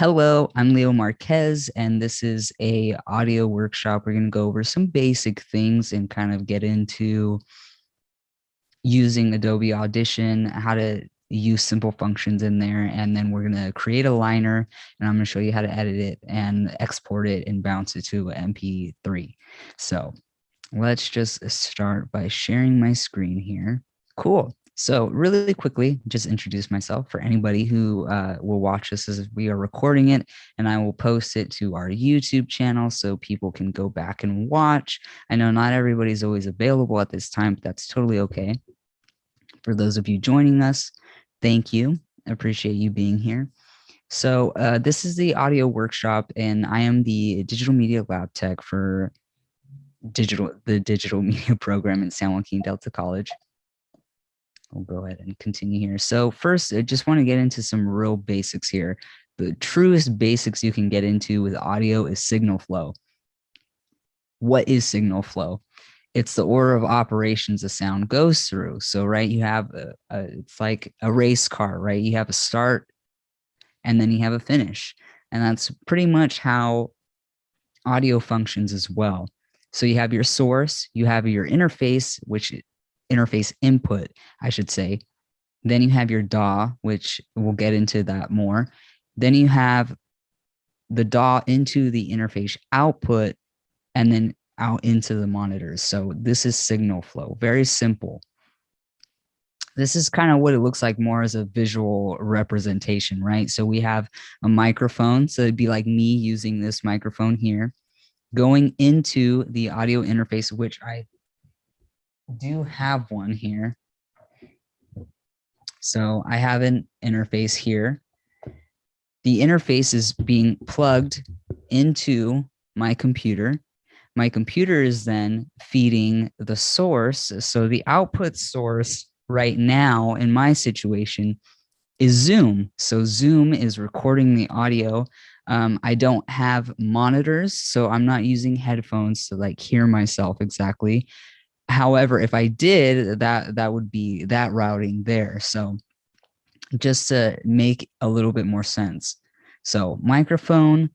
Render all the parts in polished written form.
Hello, I'm Leo Marquez, and this is a audio workshop. We're going to go over some basic things and kind of get into using Adobe Audition, how to use simple functions in there, and then we're going to create a liner, and I'm going to show you how to edit it and export it and bounce it to MP3. So let's just start by sharing my screen here. Cool. So really quickly, just introduce myself for anybody who will watch this as we are recording it, and I will post it to our YouTube channel so people can go back and watch. I know not everybody's always available at this time, but that's totally okay. For those of you joining us, thank you. I appreciate you being here. So this is the audio workshop, and I am the digital media lab tech for the digital media program in San Joaquin Delta College. We'll go ahead and continue here. So first, I just want to get into some real basics here. The truest basics you can get into with audio is signal flow. What is signal flow? It's the order of operations a sound goes through. So, right, you have it's like a race car, right? You have a start and then you have a finish. And that's pretty much how audio functions as well. So you have your source, you have your interface, which interface input, I should say. Then you have your DAW, which we'll get into that more. Then you have the DAW into the interface output and then out into the monitors. So this is signal flow, very simple. This is kind of what it looks like more as a visual representation, right? So we have a microphone. So it'd be like me using this microphone here, going into the audio interface, which I do have one here. So I have an interface here. The interface is being plugged into my computer. My computer is then feeding the source. So the output source right now in my situation is Zoom. So Zoom is recording the audio. I don't have monitors, so I'm not using headphones to like hear myself exactly. However, if I did, that would be that routing there. So just to make a little bit more sense. So microphone,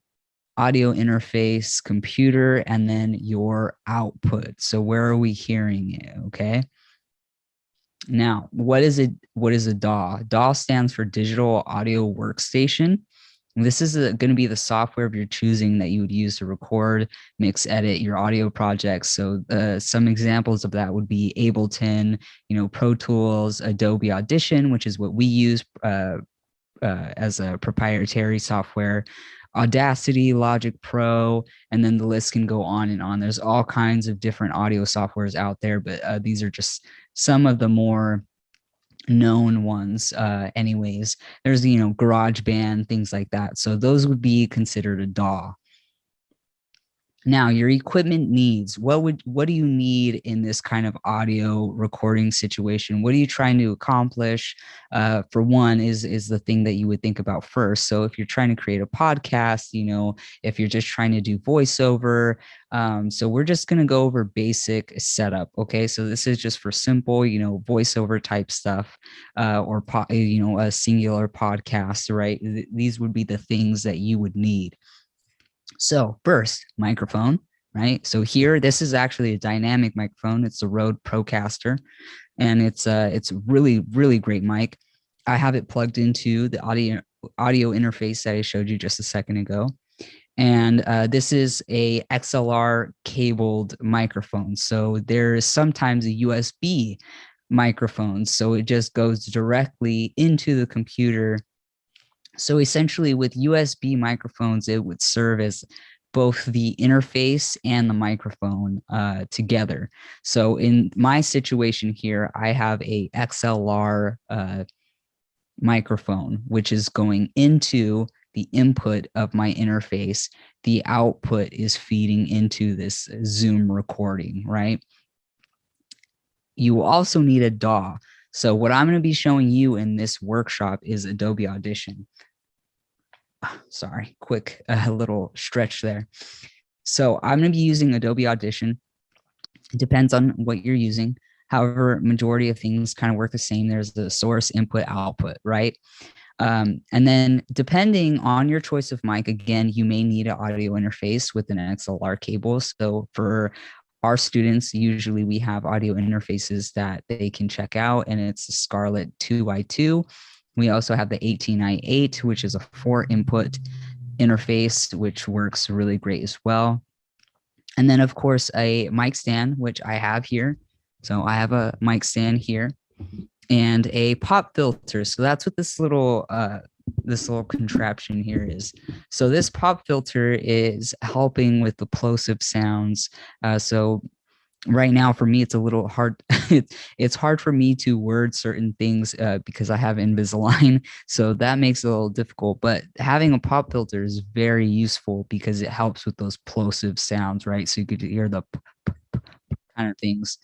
audio interface, computer, and then your output. So where are we hearing it? Okay. Now, what is it? What is a DAW? DAW stands for Digital Audio Workstation. This is going to be the software of your choosing that you would use to record, mix, edit your audio projects. So some examples of that would be Ableton, Pro Tools, Adobe Audition, which is what we use as a proprietary software, Audacity, Logic Pro, and then the list can go on and on. There's all kinds of different audio softwares out there, but these are just some of the more known ones. Anyways, there's GarageBand, things like that. So those would be considered a DAW. Now, your equipment needs, what do you need in this kind of audio recording situation? What are you trying to accomplish? For one is the thing that you would think about first. So if you're trying to create a podcast, if you're just trying to do voiceover, so we're just going to go over basic setup. Okay. So this is just for simple, voiceover type stuff, or, a singular podcast, right? These would be the things that you would need. So first, microphone, right? So here, this is actually a dynamic microphone. It's a Rode Procaster, and it's really, really great mic. I have it plugged into the audio interface that I showed you just a second ago. And this is a XLR cabled microphone. So there is sometimes a USB microphone. So it just goes directly into the computer. So essentially with USB microphones, it would serve as both the interface and the microphone together. So in my situation here, I have a XLR microphone, which is going into the input of my interface. The output is feeding into this Zoom recording, right? You will also need a DAW. So what I'm going to be showing you in this workshop is Adobe Audition. Sorry, quick little stretch there. So I'm going to be using Adobe Audition. It depends on what you're using. However, majority of things kind of work the same. There's the source, input, output, right? And then depending on your choice of mic, again, you may need an audio interface with an XLR cable. So for our students, usually we have audio interfaces that they can check out, and it's a Scarlett 2i2. We also have the 18i8, which is a 4-input interface, which works really great as well. And then, of course, a mic stand, which I have here. So I have a mic stand here and a pop filter. So that's what this little contraption here is. So this pop filter is helping with the plosive sounds. So right now for me, it's a little hard. It's hard for me to word certain things because I have Invisalign. So that makes it a little difficult. But having a pop filter is very useful because it helps with those plosive sounds, right? So you could hear the kind of things.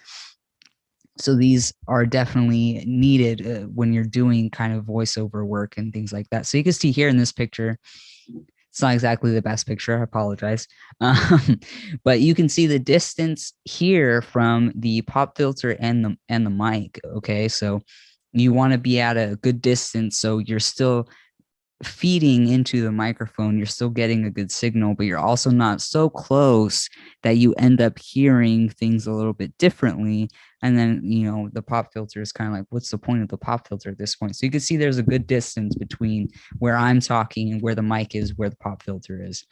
So these are definitely needed when you're doing kind of voiceover work and things like that. So you can see here in this picture, it's not exactly the best picture, I apologize. But you can see the distance here from the pop filter and the mic, okay? So you want to be at a good distance so you're still feeding into the microphone, you're still getting a good signal, but you're also not so close that you end up hearing things a little bit differently. And then, the pop filter is kind of like, what's the point of the pop filter at this point? So you can see there's a good distance between where I'm talking and where the mic is, where the pop filter is.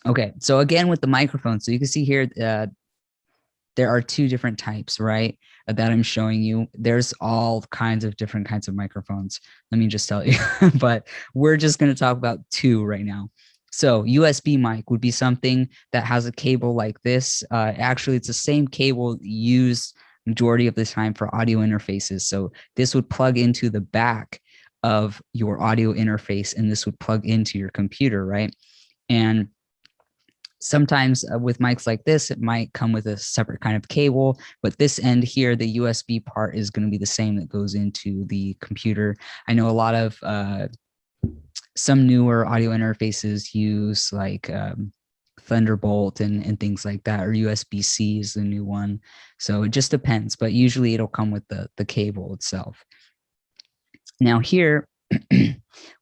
Okay, so again with the microphone, so you can see here, there are two different types, right, that I'm showing you. There's all kinds of different kinds of microphones. Let me just tell you, but we're just going to talk about two right now. So USB mic would be something that has a cable like this. Actually, it's the same cable used majority of the time for audio interfaces. So this would plug into the back of your audio interface, and this would plug into your computer, right? And sometimes with mics like this, it might come with a separate kind of cable, but this end here, the USB part is going to be the same that goes into the computer. I know a lot of some newer audio interfaces use like Thunderbolt and things like that, or USB-C is the new one. So it just depends, but usually it'll come with the cable itself. Now here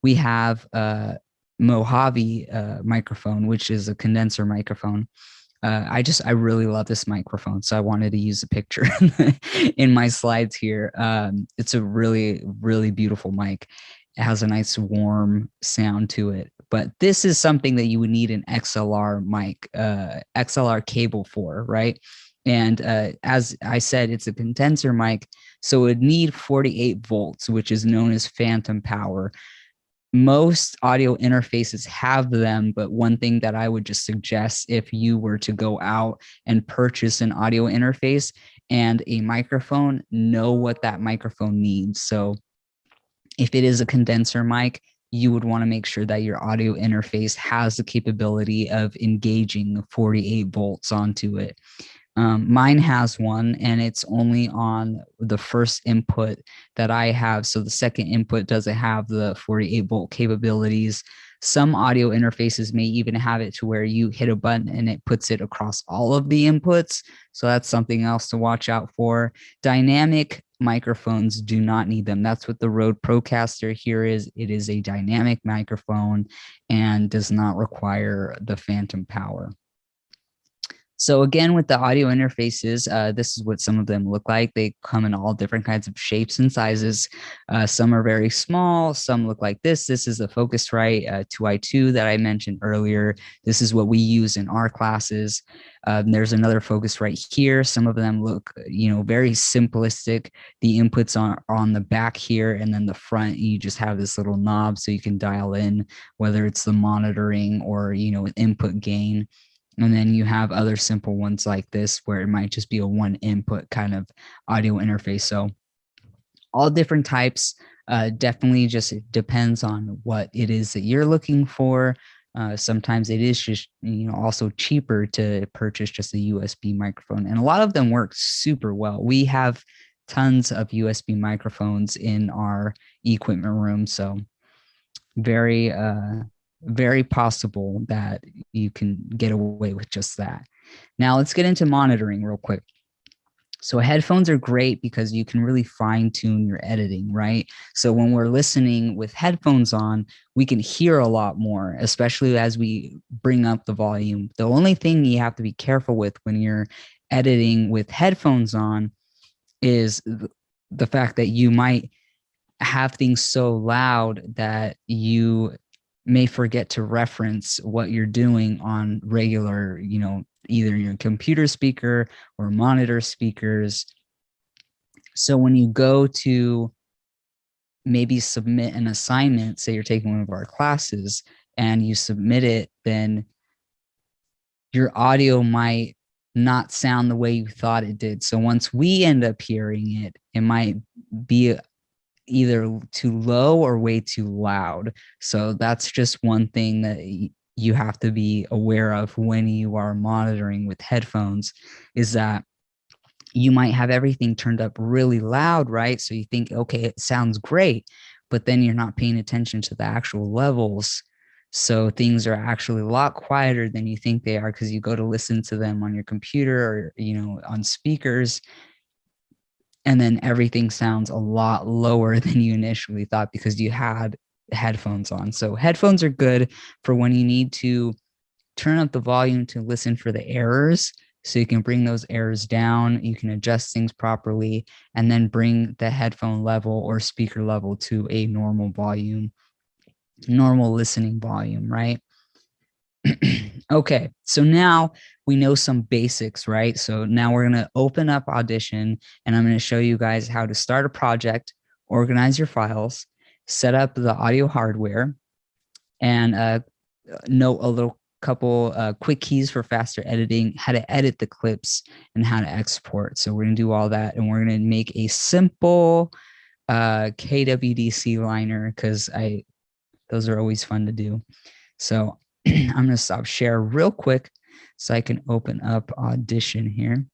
we have Mojave microphone, which is a condenser microphone. I really love this microphone, so I wanted to use a picture in my slides here. It's a really, really beautiful mic. It has a nice warm sound to it, but this is something that you would need an XLR mic, XLR cable for, right? And as I said, it's a condenser mic, so it would need 48 volts, which is known as phantom power. Most audio interfaces have them, but one thing that I would just suggest, if you were to go out and purchase an audio interface and a microphone, know what that microphone needs. So if it is a condenser mic, you would want to make sure that your audio interface has the capability of engaging 48 volts onto it. Mine has one, and it's only on the first input that I have. So the second input doesn't have the 48 volt capabilities. Some audio interfaces may even have it to where you hit a button and it puts it across all of the inputs. So that's something else to watch out for. Dynamic microphones do not need them. That's what the Rode Procaster here is. It is a dynamic microphone and does not require the phantom power. So again, with the audio interfaces, this is what some of them look like. They come in all different kinds of shapes and sizes. Some are very small. Some look like this. This is the Focusrite 2i2 that I mentioned earlier. This is what we use in our classes. There's another Focusrite here. Some of them look, very simplistic. The inputs are on the back here, and then the front, you just have this little knob so you can dial in whether it's the monitoring or, input gain. And then you have other simple ones like this where it might just be a one input kind of audio interface. So all different types, definitely just depends on what it is that you're looking for. Sometimes it is just, also cheaper to purchase just a USB microphone. And a lot of them work super well. We have tons of USB microphones in our equipment room. So very possible that you can get away with just that. Now let's get into monitoring real quick. So headphones are great because you can really fine tune your editing, right? So when we're listening with headphones on, we can hear a lot more, especially as we bring up the volume. The only thing you have to be careful with when you're editing with headphones on is the fact that you might have things so loud that you may forget to reference what you're doing on regular, either your computer speaker or monitor speakers. So when you go to maybe submit an assignment, say you're taking one of our classes and you submit it, then your audio might not sound the way you thought it did. So once we end up hearing it, it might be either too low or way too loud. So that's just one thing that you have to be aware of when you are monitoring with headphones, is that you might have everything turned up really loud, right? So you think, okay, it sounds great, but then you're not paying attention to the actual levels. So things are actually a lot quieter than you think they are, because you go to listen to them on your computer or, on speakers, and then everything sounds a lot lower than you initially thought because you had headphones on. So headphones are good for when you need to turn up the volume to listen for the errors. So you can bring those errors down, you can adjust things properly, and then bring the headphone level or speaker level to a normal volume, normal listening volume, right? Okay, so now we know some basics, right? So now we're going to open up Audition, and I'm going to show you guys how to start a project, organize your files, set up the audio hardware, and note a little couple quick keys for faster editing, how to edit the clips, and how to export. So we're going to do all that, and we're going to make a simple KWDC liner, because those are always fun to do. So I'm going to stop share real quick so I can open up Audition here.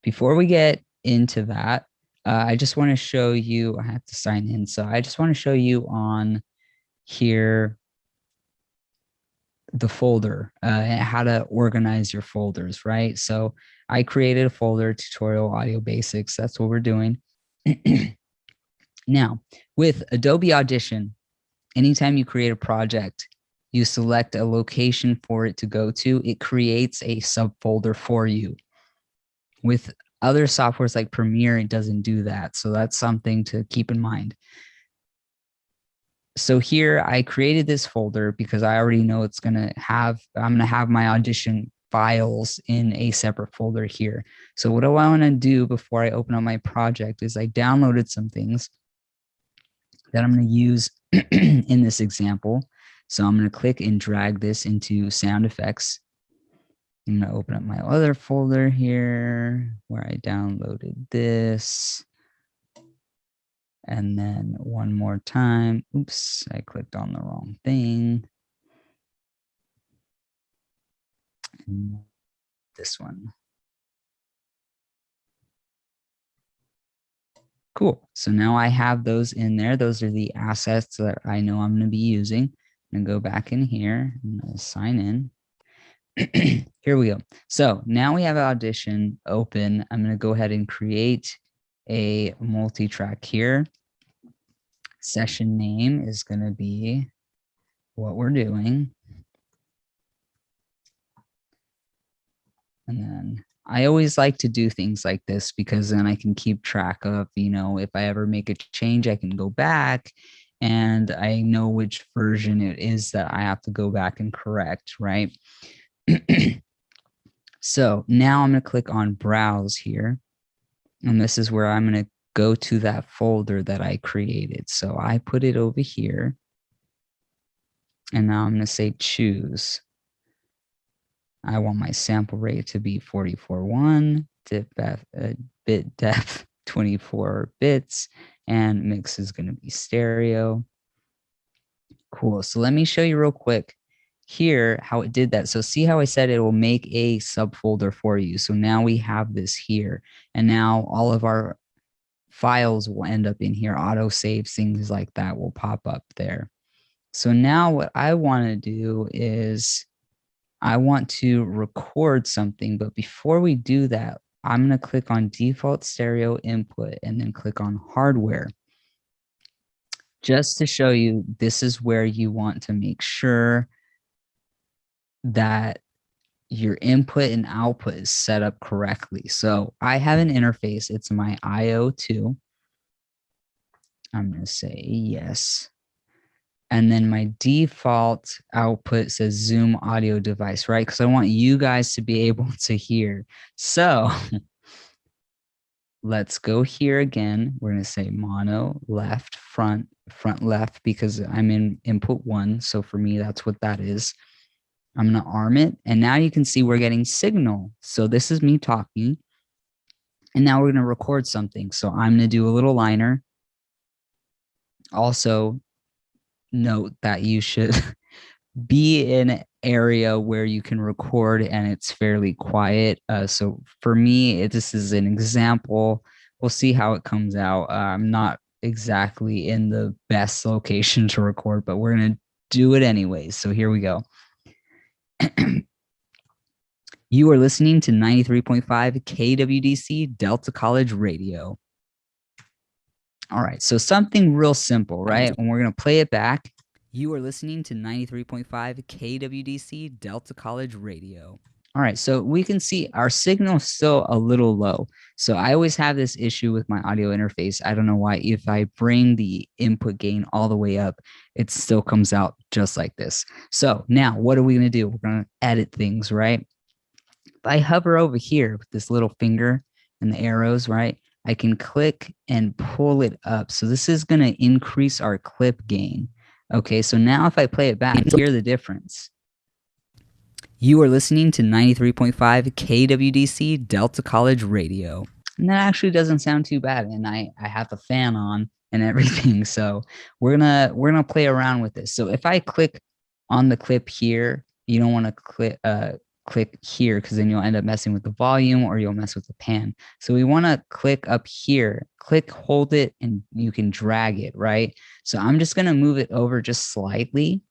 Before we get into that, I just want to show you, I have to sign in. So I just want to show you on here the folder, and how to organize your folders, right? So I created a folder, tutorial audio basics. That's what we're doing. Now, with Adobe Audition, anytime you create a project, you select a location for it to go to, it creates a subfolder for you. With other softwares like Premiere, it doesn't do that. So that's something to keep in mind. So here I created this folder because I already know I'm going to have my Audition files in a separate folder here. So what do I want to do before I open up my project is I downloaded some things that I'm going to use in this example. So I'm going to click and drag this into sound effects. I'm going to open up my other folder here where I downloaded this. And then one more time. Oops, I clicked on the wrong thing. And this one. Cool. So now I have those in there. Those are the assets that I know I'm going to be using. I'm going to go back in here and sign in. Here we go. So now we have Audition open. I'm going to go ahead and create a multi-track here. Session name is going to be what we're doing. And then I always like to do things like this because then I can keep track of, if I ever make a change, I can go back and I know which version it is that I have to go back and correct, right? So now I'm going to click on Browse here. And this is where I'm going to go to that folder that I created. So I put it over here. And now I'm going to say Choose. I want my sample rate to be 44.1, bit depth 24 bits, and mix is going to be stereo. Cool. So let me show you real quick here how it did that. So see how I said it will make a subfolder for you. So now we have this here, and now all of our files will end up in here. Auto saves, things like that will pop up there. So now what I want to do is I want to record something, but before we do that, I'm going to click on default stereo input and then click on hardware. Just to show you, this is where you want to make sure that your input and output is set up correctly. So I have an interface. It's my IO2. I'm going to say yes. And then my default output says Zoom audio device, right? Because I want you guys to be able to hear. So let's go here again. We're going to say mono, left, front left, because I'm in input 1. So for me, that's what that is. I'm going to arm it. And now you can see we're getting signal. So this is me talking. And now we're going to record something. So I'm going to do a little liner. Also, note that you should be in an area where you can record and it's fairly quiet. So for me, this is an example. We'll see how it comes out. I'm not exactly in the best location to record, but we're going to do it anyways. So here we go. You are listening to 93.5 KWDC Delta College Radio. All right, so something real simple, right? And we're going to play it back. You are listening to 93.5 KWDC Delta College Radio. All right, so we can see our signal is still a little low. So I always have this issue with my audio interface. I don't know why. If I bring the input gain all the way up, it still comes out just like this. So now what are we going to do? We're going to edit things, right? If I hover over here with this little finger and the arrows, right, I can click and pull it up. So this is going to increase our clip gain. Okay, so now if I play it back, hear the difference. You are listening to 93.5 KWDC Delta College Radio. And that actually doesn't sound too bad. And I have the fan on and everything. So we're gonna play around with this. So if I click on the clip here, you don't want to click here because then you'll end up messing with the volume or you'll mess with the pan. So we want to click up here, hold it, and you can drag it, right? So I'm just going to move it over just slightly.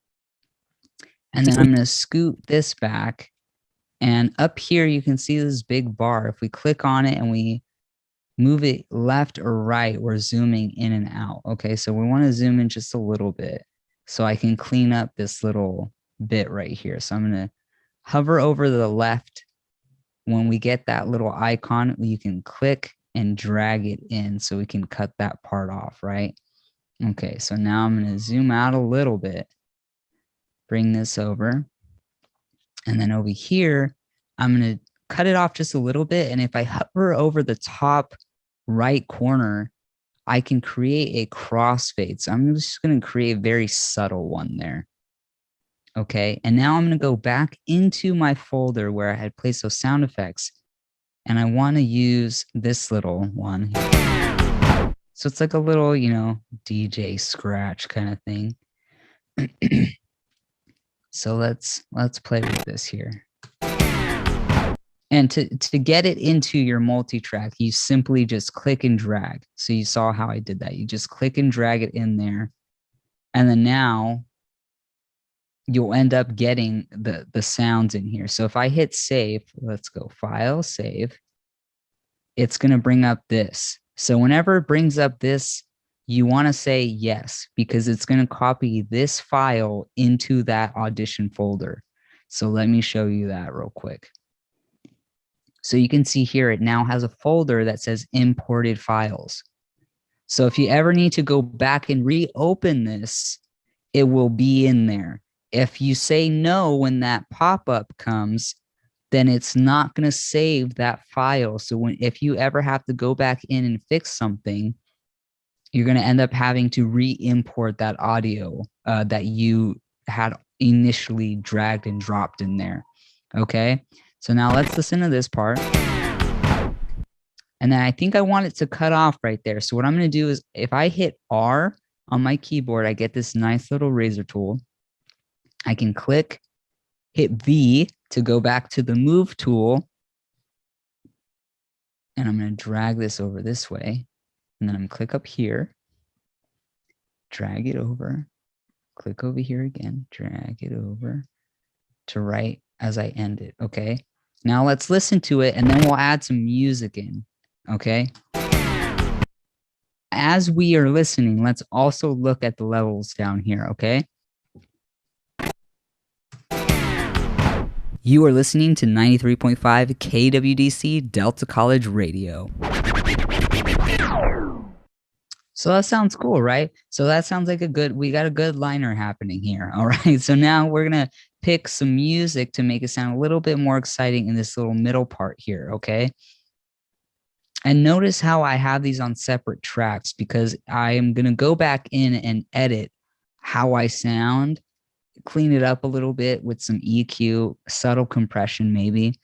And then I'm going to scoot this back. And up here, you can see this big bar. If we click on it and we move it left or right, we're zooming in and out. Okay, so we want to zoom in just a little bit so I can clean up this little bit right here. So I'm going to hover over the left. When we get that little icon, you can click and drag it in so we can cut that part off, right? Okay, so now I'm going to zoom out a little bit, bring this over, and then over here, I'm going to cut it off just a little bit. And if I hover over the top right corner, I can create a crossfade. So I'm just going to create a very subtle one there. Okay, and now I'm going to go back into my folder where I had placed those sound effects, and I want to use this little one. So it's like a little, you know, DJ scratch kind of thing. So let's play with this here. And to get it into your multi-track, you simply just click and drag. So you saw how I did that. You just click and drag it in there. And then now you'll end up getting the sounds in here. So if I hit save, let's go file, save, it's going to bring up this. So whenever it brings up this, you want to say yes, because it's going to copy this file into that audition folder. So let me show you that real quick. So you can see here, it now has a folder that says imported files. So if you ever need to go back and reopen this, it will be in there. If you say no when that pop-up comes, then it's not going to save that file. So if you ever have to go back in and fix something, you're going to end up having to re-import that audio that you had initially dragged and dropped in there. Okay, so now let's listen to this part. And then I think I want it to cut off right there. So what I'm going to do is if I hit R on my keyboard, I get this nice little razor tool. I can click, hit V to go back to the move tool. And I'm going to drag this over this way. And then I'm going to click up here, drag it over, click over here again, drag it over to right as I end it. Okay. Now let's listen to it, and then we'll add some music in, okay? As we are listening, let's also look at the levels down here, okay? You are listening to 93.5 KWDC Delta College Radio. So that sounds cool, right? So that sounds like we got a good liner happening here, all right? So now we're going to pick some music to make it sound a little bit more exciting in this little middle part here, okay? And notice how I have these on separate tracks because I am going to go back in and edit how I sound, clean it up a little bit with some EQ, subtle compression maybe,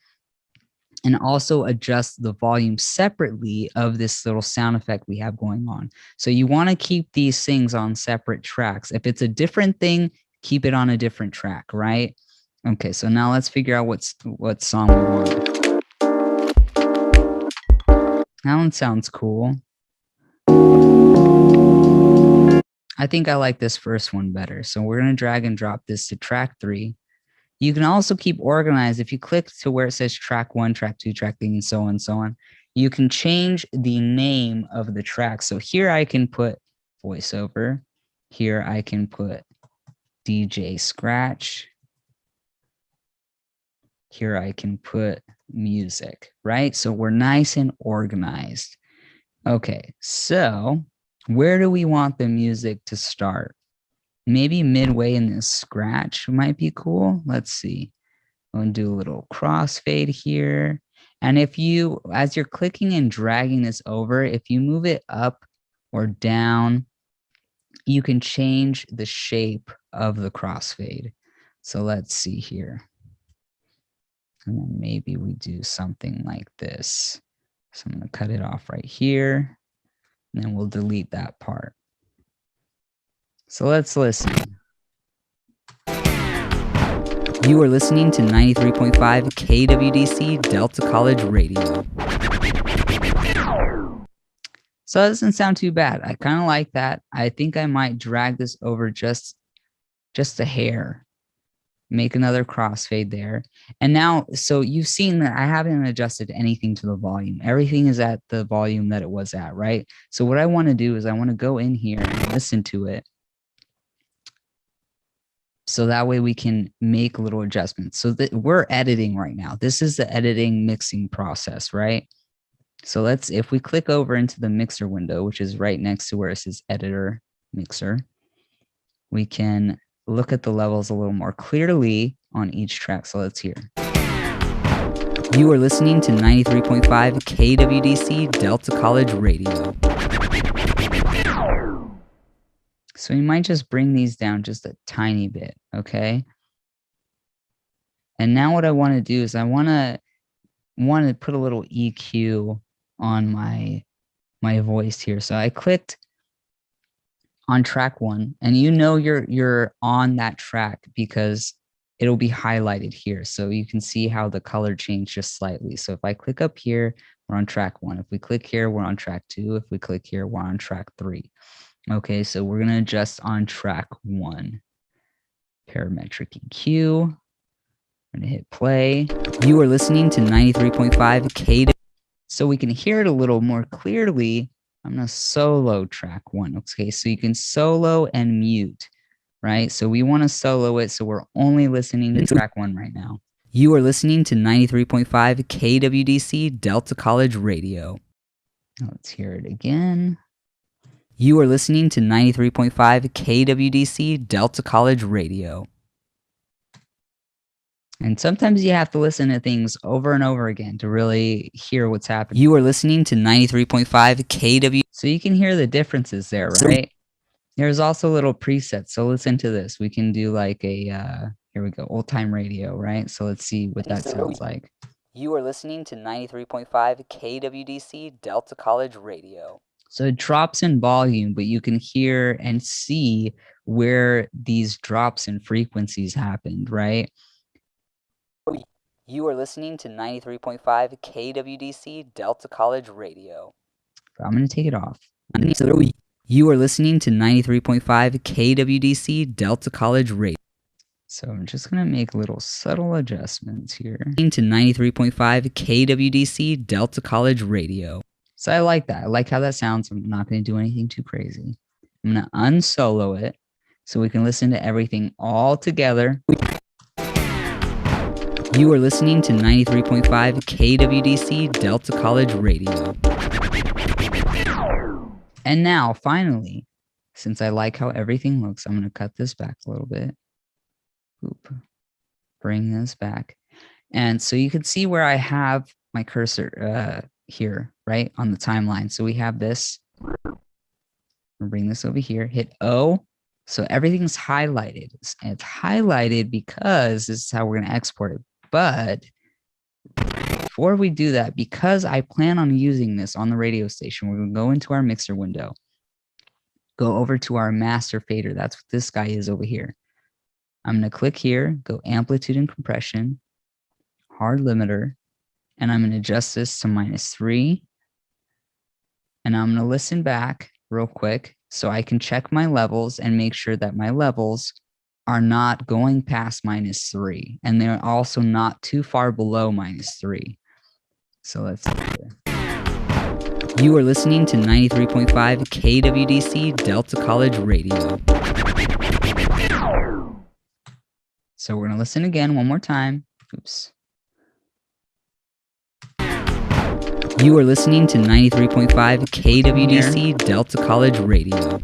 and also adjust the volume separately of this little sound effect we have going on. So you want to keep these things on separate tracks. If it's a different thing, keep it on a different track, right? Okay, so now let's figure out what song we want. That one sounds cool. I think I like this first one better. So we're going to drag and drop this to track 3. You can also keep organized. If you click to where it says track 1, track 2, track 3, and so on and so on, you can change the name of the track. So here I can put voiceover. Here I can put DJ Scratch. Here I can put music, right? So we're nice and organized. Okay, so where do we want the music to start? Maybe midway in this scratch might be cool. Let's see. I'm going to do a little crossfade here. And if you, as you're clicking and dragging this over, if you move it up or down, you can change the shape of the crossfade. So let's see here. And then maybe we do something like this. So I'm going to cut it off right here. And then we'll delete that part. So let's listen. You are listening to 93.5 KWDC Delta College Radio. So that doesn't sound too bad. I kind of like that. I think I might drag this over just a hair. Make another crossfade there. And now, so you've seen that I haven't adjusted anything to the volume. Everything is at the volume that it was at, right? So what I want to do is I want to go in here and listen to it. So that way we can make little adjustments. So that we're editing right now. This is the editing mixing process, right? So if we click over into the mixer window, which is right next to where it says editor mixer, we can look at the levels a little more clearly on each track. So let's hear. You are listening to 93.5 KWDC Delta College Radio. So we might just bring these down just a tiny bit, okay? And now what I want to do is I want to put a little EQ on my voice here. So I clicked on track 1, and you know you're on that track because it'll be highlighted here. So you can see how the color changed just slightly. So if I click up here, we're on track 1. If we click here, we're on track 2. If we click here, we're on track 3. Okay, so we're going to adjust on track 1. Parametric EQ. We're going to hit play. You are listening to 93.5 K. So we can hear it a little more clearly. I'm going to solo track 1. Okay, so you can solo and mute, right? So we want to solo it, so we're only listening to track 1 right now. You are listening to 93.5 KWDC Delta College Radio. Let's hear it again. You are listening to 93.5 KWDC Delta College Radio. And sometimes you have to listen to things over and over again to really hear what's happening. You are listening to 93.5 KW. So you can hear the differences there, right? There's also little presets. So listen to this. We can do like a, here we go, old time radio, right? So let's see what that sounds like. You are listening to 93.5 KWDC Delta College Radio. So it drops in volume, but you can hear and see where these drops in frequencies happened, right? You are listening to 93.5 KWDC Delta College Radio. I'm going to take it off. You are listening to 93.5 KWDC Delta College Radio. So I'm just going to make little subtle adjustments here. To 93.5 KWDC Delta College Radio. So I like that. I like how that sounds. I'm not going to do anything too crazy. I'm going to unsolo it so we can listen to everything all together. You are listening to 93.5 KWDC Delta College Radio. And now, finally, since I like how everything looks, I'm going to cut this back a little bit. Oop. Bring this back. And so you can see where I have my cursor here, right, on the timeline. So we have this. I'll bring this over here, hit O. So everything's highlighted. And it's highlighted because this is how we're going to export it. But before we do that, because I plan on using this on the radio station, we're going to go into our mixer window, go over to our master fader. That's what this guy is over here. I'm going to click here, go amplitude and compression, hard limiter, and I'm going to adjust this to -3. And I'm going to listen back real quick so I can check my levels and make sure that my levels are not going past -3. And they're also not too far below -3. So let's see here. You are listening to 93.5 KWDC Delta College Radio. So we're going to listen again one more time. Oops. You are listening to 93.5 KWDC Delta College Radio.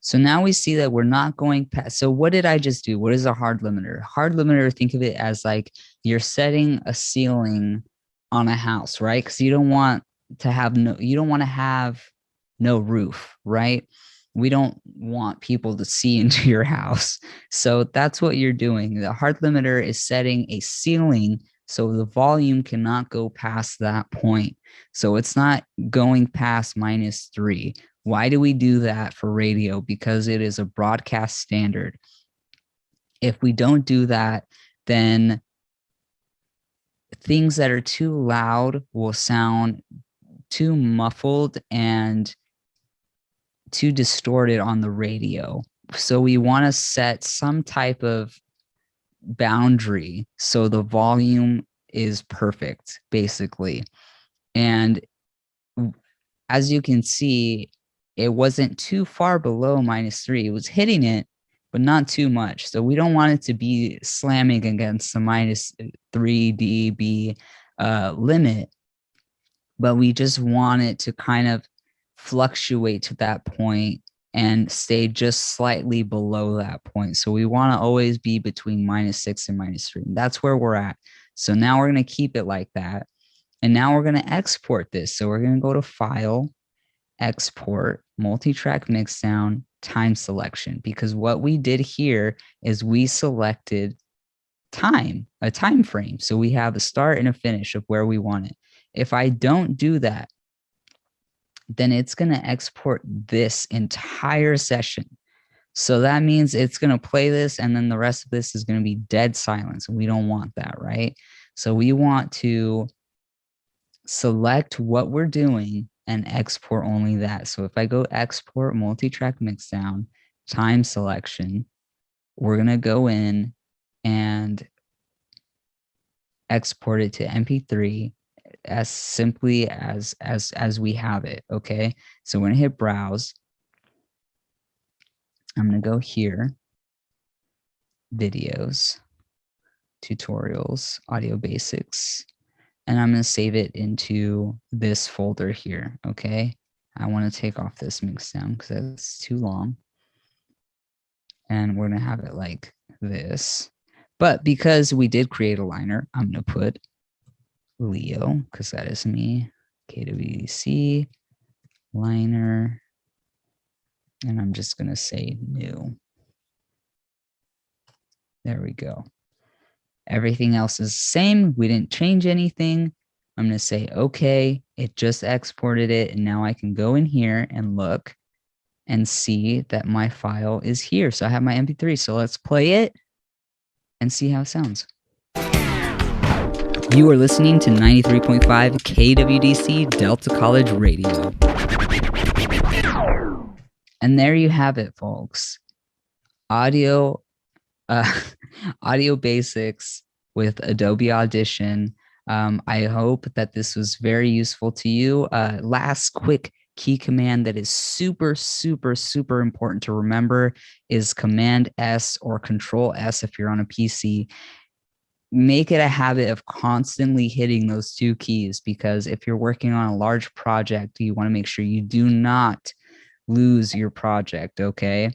So now we see that we're not going past. So what did I just do? What is a hard limiter? Hard limiter, think of it as like you're setting a ceiling on a house, right? Because you don't want to have no roof, right? We don't want people to see into your house. So that's what you're doing. The hard limiter is setting a ceiling so the volume cannot go past that point. So it's not going past -3. Why do we do that for radio? Because it is a broadcast standard. If we don't do that, then things that are too loud will sound too muffled and too distorted on the radio. So we want to set some type of boundary so the volume is perfect, basically. And as you can see, it wasn't too far below -3. It was hitting it, but not too much. So we don't want it to be slamming against the -3 dB limit, but we just want it to kind of fluctuate to that point and stay just slightly below that point. So we want to always be between -6 and -3. That's where we're at. So now we're going to keep it like that. And now we're going to export this. So we're going to go to File, Export, Multi-Track Mixdown, Time Selection. Because what we did here is we selected a time frame. So we have a start and a finish of where we want it. If I don't do that, then it's going to export this entire session. So that means it's going to play this, and then the rest of this is going to be dead silence. We don't want that, right? So we want to select what we're doing and export only that. So if I go export multi-track mixdown, time selection, we're going to go in and export it to MP3 as simply as we have it. Okay, so we're gonna hit browse. I'm gonna go here, videos, tutorials, audio basics, and I'm gonna save it into this folder here. Okay, I want to take off this mixdown because that's too long, and we're gonna have it like this. But because we did create a liner, I'm gonna put Leo, because that is me, KWDC, liner, and I'm just going to say new. There we go. Everything else is the same. We didn't change anything. I'm going to say, okay, it just exported it, and now I can go in here and look and see that my file is here. So I have my MP3, so let's play it and see how it sounds. You are listening to 93.5 KWDC Delta College Radio. And there you have it, folks. audio, uh, audio basics with Adobe Audition. I hope that this was very useful to you. Last quick key command that is super, super, super important to remember is Command S or Control S if you're on a PC. Make it a habit of constantly hitting those two keys, because if you're working on a large project, you want to make sure you do not lose your project, okay?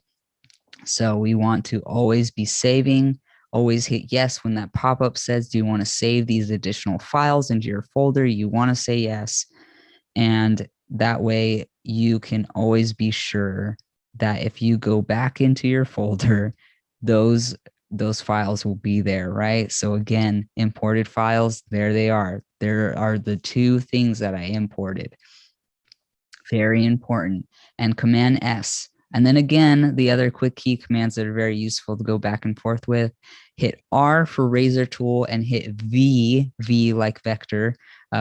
So we want to always be saving, always hit yes when that pop-up says, do you want to save these additional files into your folder? You want to say yes. And that way you can always be sure that if you go back into your folder, those files will be there, right? So again, imported files, there they are. There are the two things that I imported. Very important. And Command S. And then again, the other quick key commands that are very useful to go back and forth with, hit R for razor tool and hit V like vector,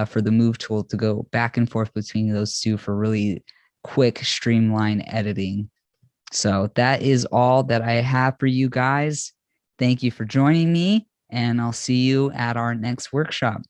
for the move tool to go back and forth between those two for really quick streamline editing. So that is all that I have for you guys. Thank you for joining me, and I'll see you at our next workshop.